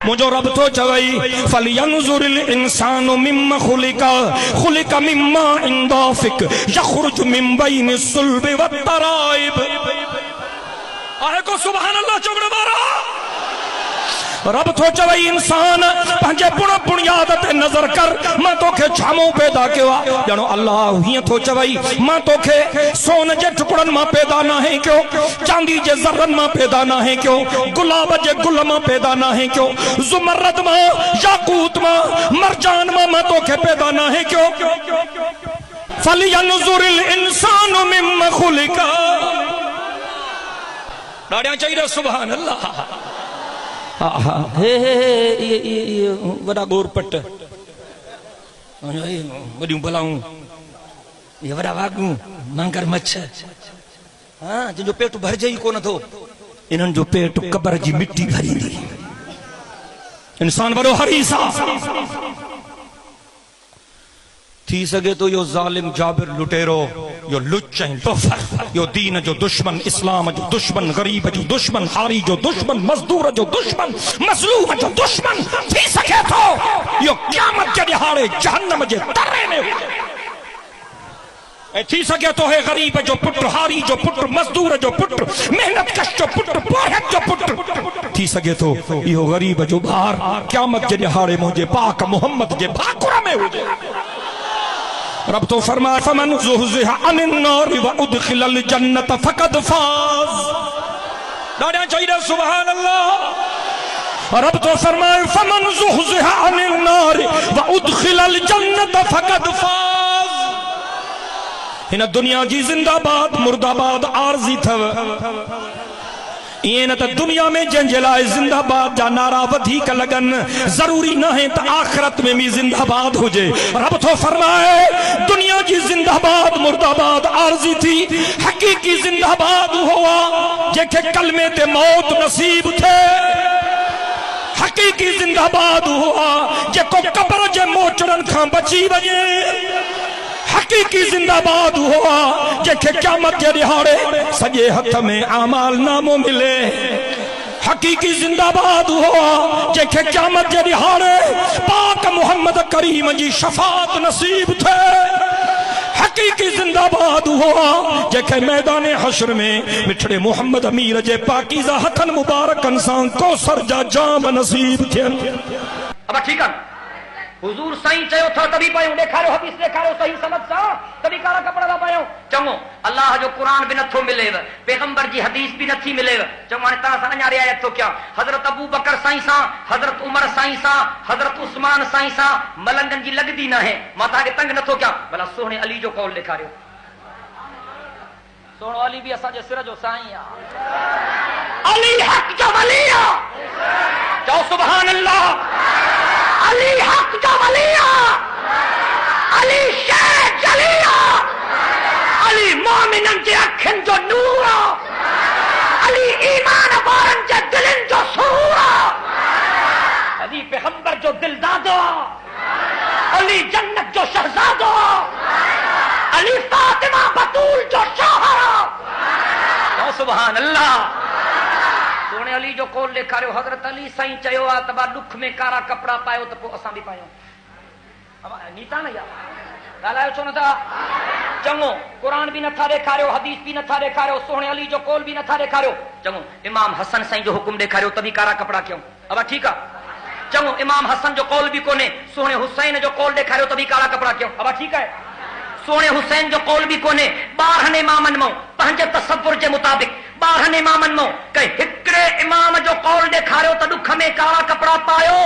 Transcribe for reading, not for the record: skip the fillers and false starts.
مجھو رب تو چوئی فَلْيَنْظُرِ الْإِنسَانُ مِمَّ خُلِقَ مِمَّا اِنْدَافِقْ يَخْرُجُ مِنْ بَيْنِ الصُّلْبِ وَالتَّرَائِبِ آئے کو سبحان اللہ چوکڑ بارا رب تو چوئی انسان پہنجے پڑا بنیادت نظر کر ماں تو کے چھاموں پیدا کیا جانو اللہ ہی تو چوئی ماں تو کے سون جے ٹکڑن ماں پیدا نہ ہیں کیوں چاندی جے ذرن ماں پیدا نہ ہیں کیوں گلاب جے گل ماں پیدا نہ ہیں کیوں زمرد ماں یاقوت ماں مرجان ماں تو کے پیدا نہ ہیں کیوں فَلْيَنْظُرِ الْإِنسَانُ مِمَّ خُلِقَ ڈاڑیاں چاہیے سبحان اللہ وڈا گور پٹ وڈیوں بلاؤں یہ وڈا واگوں مانگر مچھ ہاں جن جو پیٹ بھر جائی کو نہ تھو انہوں جو پیٹ قبر جی مٹی بھری دی انسان بڑو حریصہ تھی سگے تو یو ظالم جابر لٹیرو یو لچیں لفر یو دین جو دشمن اسلام جو دشمن غریب جو دشمن حاری جو دشمن مزدور جو دشمن مظلوم جو دشمن تھی سکے تو یو قیامت کے دہاڑے جہنم جے ترے میں تھی سکے تو ہے غریب جو پٹر حاری جو پٹر مزدور جو پٹر محنت کش جو پٹر پوہت جو پٹر تھی سکے تو یہ غریب جو بھار قیامت کے دہاڑے مجھے پاک محمد جے بھاکرہ میں ہو جائے رب تو فرمائے فمن زحزح عن النار وادخل الجنت فقد فاز ڈاڑیاں چاہیے سبحان اللہ رب تو فرمائے فمن زحزح عن النار وادخل الجنت فقد فاز ہن دنیا جی زندہ باد مردہ باد عارضی تھو یہ نہ تا دنیا میں جن جلائے زندہ باد جا نارا ودھی کا لگن ضروری نہ ہے تا آخرت میں بھی زندہ باد ہو جائے رب تو فرمائے دنیا کی زندہ باد مردہ باد عارضی تھی حقیقی زندہ باد ہوا جے کہ کلمے تے موت نصیب تھے حقیقی زندہ باد ہوا جے کو قبر جے موچڑن کھاں بچی بجے حقیقی زندہ باد ہوا جے کہ قیامت کے دہاڑے سجے ہتھ میں اعمال ناموں ملے حقیقی زندہ باد ہوا جے کہ قیامت کے دہاڑے پاک محمد کریم جی شفاعت نصیب تھے حقیقی زندہ باد ہوا جے کہ میدان حشر میں مٹھڑے محمد امیر جے پاکیزہ ہتھن مبارک انسان کو سرجا جام نصیب تھے اب ٹھیک ہے حضور سائیں چاہو تھا تبھی پائیوں دیکھا رہو حدیث دیکھا رہو صحیح سمجھ سا تبھی کارا کپڑا دا پائیوں چنگو اللہ جو قرآن بھی نتھو ملے و پیغمبر جی حدیث بھی نتھی ملے و چنگو آنے طرح سا نجاری آیت تو کیا حضرت ابو بکر سائیں سا حضرت عمر سائیں سا حضرت عثمان سائیں سا ملنگن جی لگ دی نہ ہے ماتا کے تنگ نتھو کیا بلا سونے علی جو قول دیکھا رہو سونے علی بھی اسا جے سر جو سائیں علی حق جو ولی جو سبحان اللہ علی حق جو ولیہ علی شیخ جلیہ علی مومنن جے اکھن جو نور علی ایمان وارن جے دلن جو سرور علی پیغمبر جو دلدادو علی جنت جو شہزادو علی فاطمہ بطول جو شوہر سبحان اللہ سونے علی جو کول لکھا رہے ہو حضرت علی سائیں چاہو آ تبا دکھ میں کارا کپڑا پائیو تو اساں بھی پائیوں نیتا نہ یا گالائیو چھو نہ تھا چنگو قرآن بھی نہ تھا دیکھا رہے ہو حدیث بھی نہ تھا دیکھا رہے ہو سونے علی جو کول بھی نہ تھا دیکھا رہے ہو چنگو امام حسن سائیں جو حکم دیکھا رہے ہو تبھی کارا کپڑا کیوں اب ٹھیک ہے چنگو امام حسن جو کول بھی کونے سونے حسین جو کول دیکھا رہے ہو تبھی کارا کپڑا کیوں اب ٹھیک ہے سونے حسین جو قول بھی کونے بارہن امامن مو پہنجے تصور جے مطابق بارہن امامن مو کہ ہکڑے امام جو قول دکھا رہے ہو تو دکھ میں کارا کپڑا پایو